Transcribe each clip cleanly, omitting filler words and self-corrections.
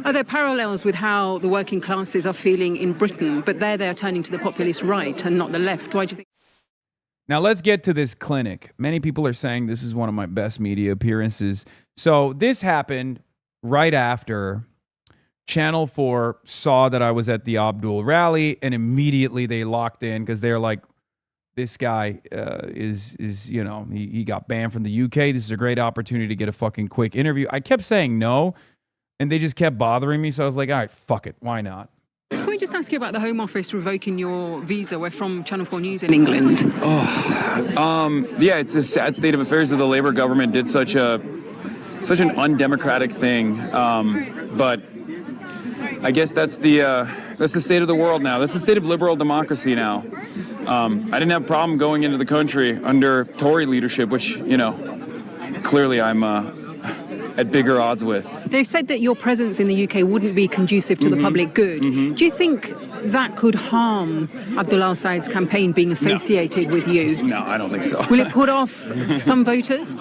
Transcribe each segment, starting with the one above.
Are there parallels with how the working classes are feeling in Britain, but there they are turning to the populist right and not the left? Why do you think? Now let's get to this clinic. Many people are saying this is one of my best media appearances. So this happened right after Channel 4 saw that I was at the Abdul rally, and immediately they locked in because they're like, this guy is you know, he got banned from the UK. This is a great opportunity to get a fucking quick interview. I kept saying no, and they just kept bothering me. So I was like, all right, fuck it. Why not? Can we just ask you about the Home Office revoking your visa? We're from Channel 4 News in England. Yeah, it's a sad state of affairs that the Labour government did such an undemocratic thing. But I guess that's the state of the world now. That's the state of liberal democracy now. I didn't have a problem going into the country under Tory leadership, which, you know, clearly I'm at bigger odds with. They've said that your presence in the UK wouldn't be conducive to the public good. Do you think that could harm Abdul al-Said's campaign being associated with you? No, I don't think so. Will it put off some voters?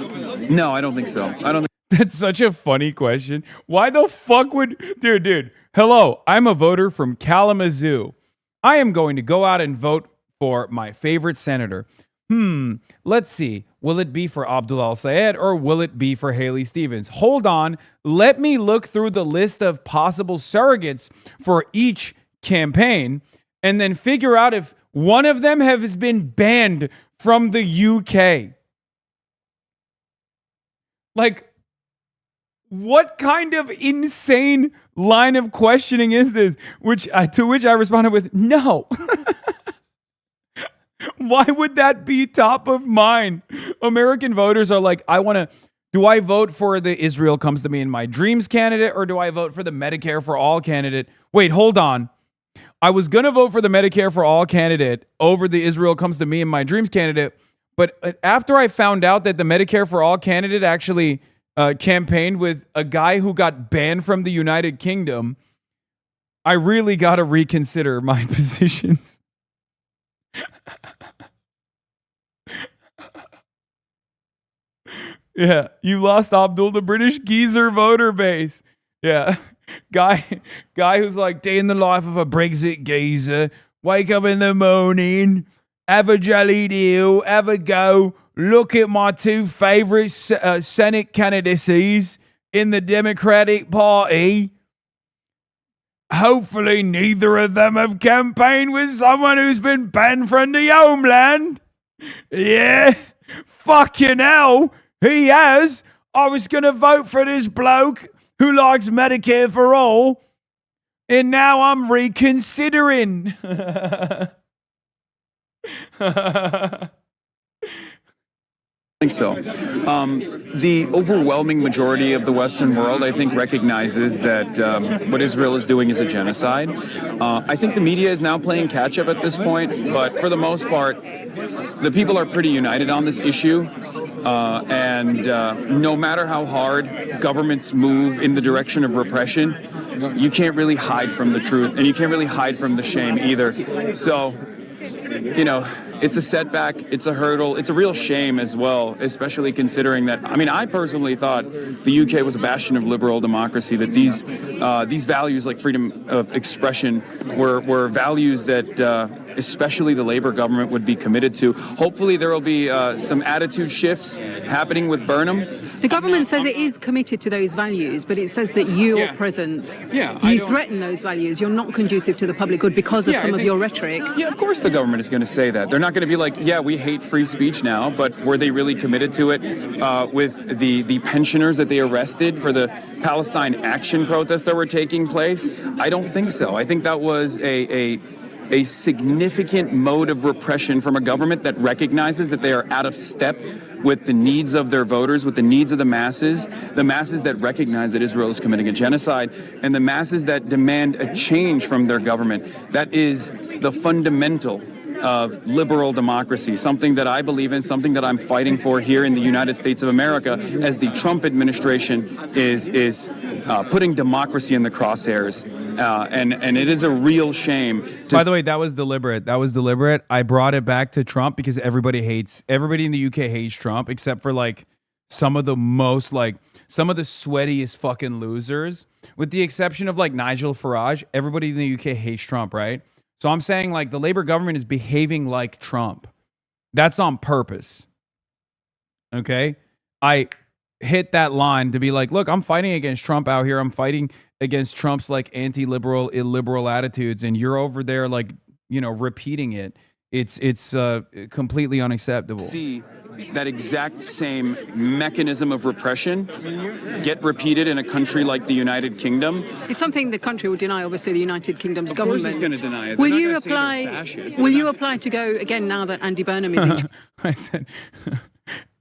No, I don't think so. I don't think. That's such a funny question. Why the fuck would... Dude, hello, I'm a voter from Kalamazoo. I am going to go out and vote for my favorite senator. Let's see. Will it be for Abdul al-Sayed or will it be for Haley Stevens? Hold on. Let me look through the list of possible surrogates for each campaign and then figure out if one of them has been banned from the UK. Like, what kind of insane line of questioning is this? To which I responded with, no. Why would that be top of mind? American voters are like, do I vote for the Israel Comes to Me in My Dreams candidate or do I vote for the Medicare for All candidate? Wait, hold on. I was going to vote for the Medicare for All candidate over the Israel Comes to Me in My Dreams candidate. But after I found out that the Medicare for All candidate actually campaigned with a guy who got banned from the United Kingdom, I really got to reconsider my positions. Yeah, you lost Abdul, the British geezer voter base. Yeah, guy who's like, day in the life of a Brexit geezer. Wake up in the morning, have a jelly deal, have a go, look at my two favorite Senate candidacies in the Democratic Party. Hopefully neither of them have campaigned with someone who's been banned from the homeland. Yeah, fucking hell, he has. I was going to vote for this bloke who likes Medicare for All, and now I'm reconsidering. I think so. The overwhelming majority of the Western world, I think, recognizes that what Israel is doing is a genocide. I think the media is now playing catch-up at this point, but for the most part, the people are pretty united on this issue. And no matter how hard governments move in the direction of repression, you can't really hide from the truth, and you can't really hide from the shame either. So, you know, it's a setback, it's a hurdle, it's a real shame as well, especially considering that, I mean, I personally thought the UK was a bastion of liberal democracy, that these values like freedom of expression were values that especially the Labour government would be committed to. Hopefully there will be some attitude shifts happening with Burnham. The government says it is committed to those values, but it says that your presence, you threaten those values. You're not conducive to the public good because of some of your rhetoric. Yeah, of course the government is going to say that. They're not going to be like, yeah, we hate free speech now, but were they really committed to it with the pensioners that they arrested for the Palestine action protests that were taking place? I don't think so. I think that was a significant mode of repression from a government that recognizes that they are out of step with the needs of their voters, with the needs of the masses that recognize that Israel is committing a genocide, and the masses that demand a change from their government. That is the fundamental of liberal democracy, something that I believe in, something that I'm fighting for here in the United States of America, as the Trump administration is putting democracy in the crosshairs. And it is a real shame. By the way, that was deliberate. I brought it back to Trump because everybody in the UK hates Trump, except for like some of the most like some of the sweatiest fucking losers, with the exception of like Nigel Farage. Everybody in the UK hates Trump, right? So I'm saying like the Labour government is behaving like Trump. That's on purpose. Okay? I hit that line to be like, look, I'm fighting against Trump out here. I'm fighting against Trump's like anti-liberal, illiberal attitudes, and you're over there like, repeating it. It's completely unacceptable. See that exact same mechanism of repression get repeated in a country like the United Kingdom. It's something the country will deny, obviously, the United Kingdom's government. Of course it's going to deny it. Will you apply? Will you apply to go again now that Andy Burnham is in charge? I said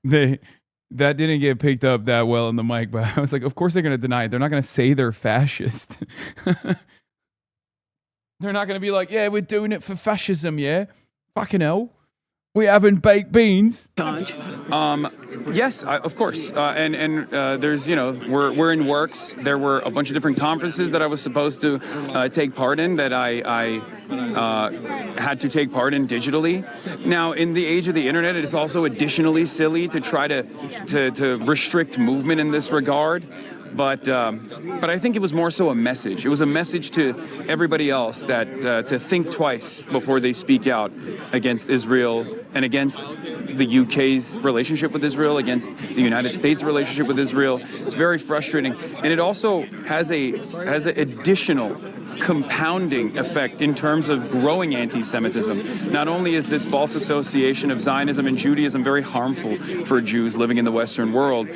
that didn't get picked up that well in the mic, but I was like, of course they're going to deny it. They're not going to say they're fascist. They're not going to be like, yeah, we're doing it for fascism, yeah? Fucking hell. We having baked beans. Yes, of course. And there's, we're in works. There were a bunch of different conferences that I was supposed to take part in that I had to take part in digitally. Now, in the age of the internet, it is also additionally silly to try to restrict movement in this regard. But I think it was more so a message. It was a message to everybody else that to think twice before they speak out against Israel and against the UK's relationship with Israel, against the United States' relationship with Israel. It's very frustrating, and it also has an additional compounding effect in terms of growing anti-Semitism. Not only is this false association of Zionism and Judaism very harmful for Jews living in the Western world,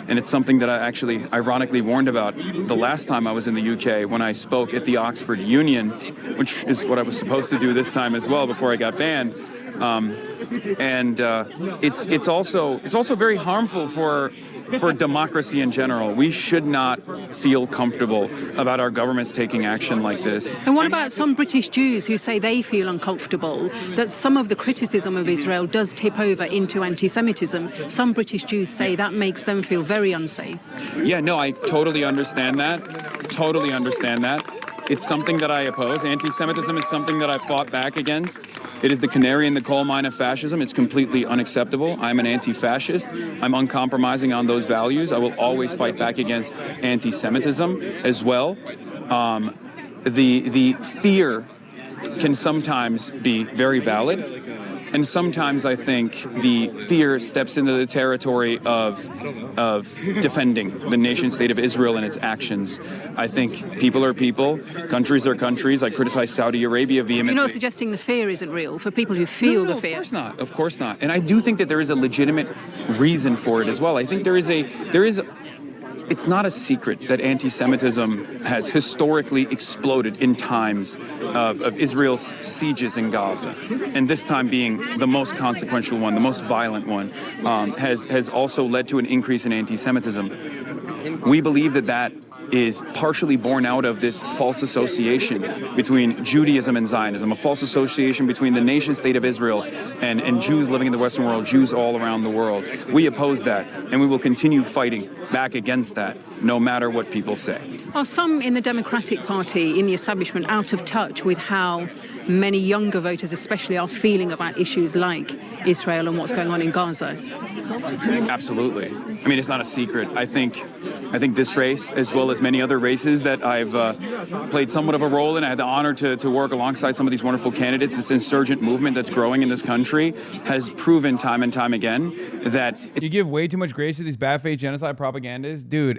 and it's something that I actually ironically warned about the last time I was in the UK when I spoke at the Oxford Union, which is what I was supposed to do this time as well before I got banned. It's also very harmful for democracy in general. We should not feel comfortable about our governments taking action like this. And what about some British Jews who say they feel uncomfortable that some of the criticism of Israel does tip over into anti-Semitism? Some British Jews say that makes them feel very unsafe. Yeah, no, I totally understand that. Totally understand that. It's something that I oppose. Anti-Semitism is something that I fought back against. It is the canary in the coal mine of fascism. It's completely unacceptable. I'm an anti-fascist. I'm uncompromising on those values. I will always fight back against anti-Semitism as well. The fear can sometimes be very valid. And sometimes I think the fear steps into the territory of defending the nation state of Israel and its actions. I think people are people, countries are countries. I criticize Saudi Arabia vehemently. You're not suggesting the fear isn't real for people who feel the fear? Of course not. Of course not. And I do think that there is a legitimate reason for it as well. I think it's not a secret that anti-Semitism has historically exploded in times of Israel's sieges in Gaza. And this time being the most consequential one, the most violent one, has also led to an increase in anti-Semitism. We believe that is partially born out of this false association between Judaism and Zionism, a false association between the nation state of Israel and Jews living in the Western world, Jews all around the world. We oppose that, and we will continue fighting back against that, no matter what people say. Are some in the Democratic Party, in the establishment, out of touch with how many younger voters especially are feeling about issues like Israel and what's going on in Gaza? Absolutely. I mean, it's not a secret. I think this race, as well as many other races that I've played somewhat of a role in, I had the honor to work alongside some of these wonderful candidates. This insurgent movement that's growing in this country has proven time and time again that... You give way too much grace to these bad faith genocide propagandists. Dude,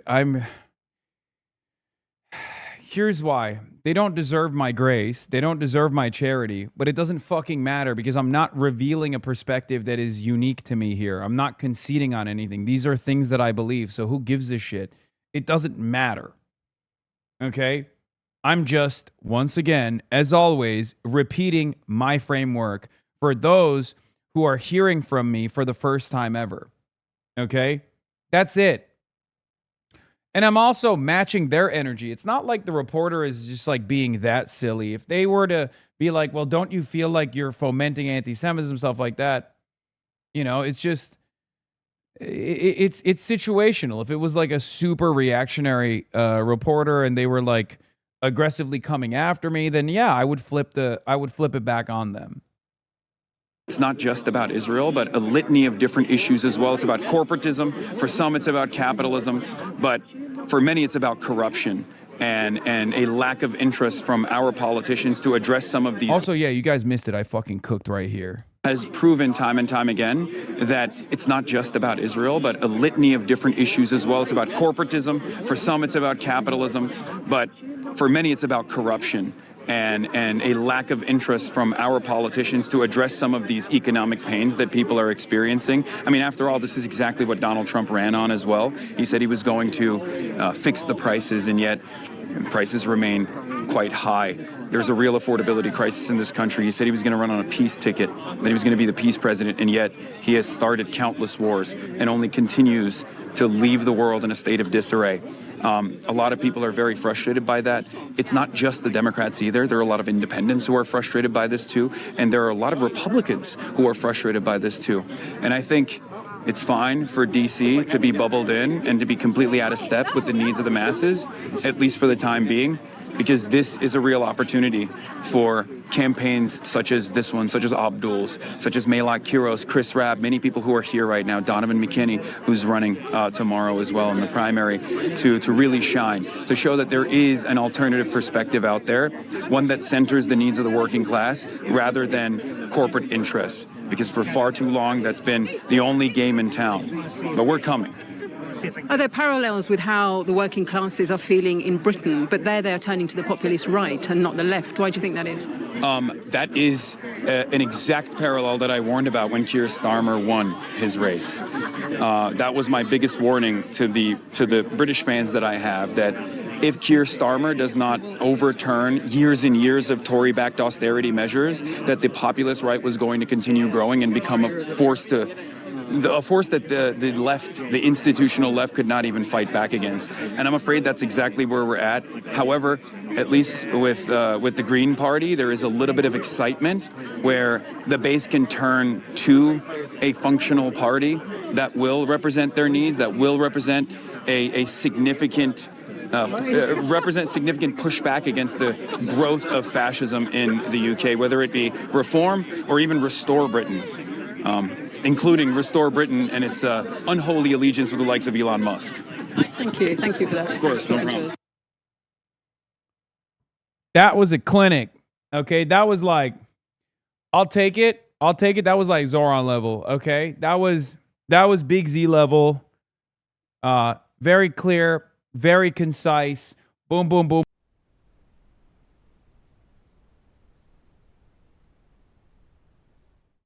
here's why. They don't deserve my grace. They don't deserve my charity, but it doesn't fucking matter because I'm not revealing a perspective that is unique to me here. I'm not conceding on anything. These are things that I believe. So who gives a shit? It doesn't matter. Okay? I'm just, once again, as always, repeating my framework for those who are hearing from me for the first time ever. Okay? That's it. And I'm also matching their energy. It's not like the reporter is just like being that silly. If they were to be like, well, don't you feel like you're fomenting anti-Semitism, stuff like that? It's just, it's situational. If it was like a super reactionary reporter and they were like aggressively coming after me, then yeah, I would flip it back on them. It's not just about Israel, but a litany of different issues as well. It's about corporatism. For some, it's about capitalism. But for many, it's about corruption and a lack of interest from our politicians to address some of these. Also, yeah, you guys missed it. I fucking cooked right here. Has proven time and time again that it's not just about Israel, but a litany of different issues as well. It's about corporatism. For some, it's about capitalism. But for many, it's about corruption and a lack of interest from our politicians to address some of these economic pains that people are experiencing. I mean, after all, this is exactly what Donald Trump ran on as well. He said he was going to fix the prices, and yet prices remain quite high. There's a real affordability crisis in this country. He said he was going to run on a peace ticket, that he was going to be the peace president, and yet he has started countless wars and only continues to leave the world in a state of disarray. A lot of people are very frustrated by that. It's not just the Democrats either. There are a lot of independents who are frustrated by this too, and there are a lot of Republicans who are frustrated by this too. And I think it's fine for D.C. to be bubbled in and to be completely out of step with the needs of the masses, at least for the time being, because this is a real opportunity for campaigns such as this one, such as Abdul's, such as Maylak Kiros, Chris Rabb, many people who are here right now, Donovan McKinney, who's running tomorrow as well in the primary, to really shine, to show that there is an alternative perspective out there, one that centers the needs of the working class rather than corporate interests, because for far too long that's been the only game in town. But we're coming. Are there parallels with how the working classes are feeling in Britain, but they're turning to the populist right and not the left? Why do you think that is? That is an exact parallel that I warned about when Keir Starmer won his race. That was my biggest warning to the British fans that I have, that if Keir Starmer does not overturn years and years of Tory-backed austerity measures, that the populist right was going to continue growing and become a force that the left, the institutional left, could not even fight back against. And I'm afraid that's exactly where we're at. However, at least with the Green Party, there is a little bit of excitement where the base can turn to a functional party that will represent their needs, that will represent a significant significant pushback against the growth of fascism in the UK, whether it be reform or even restore Britain. Including restore Britain and its unholy allegiance with the likes of Elon Musk. Thank you for that. Of course, no problem. That was a clinic. Okay, that was like, I'll take it. That was like Zoran level. Okay, that was Big Z level. Very clear, very concise. Boom, boom, boom.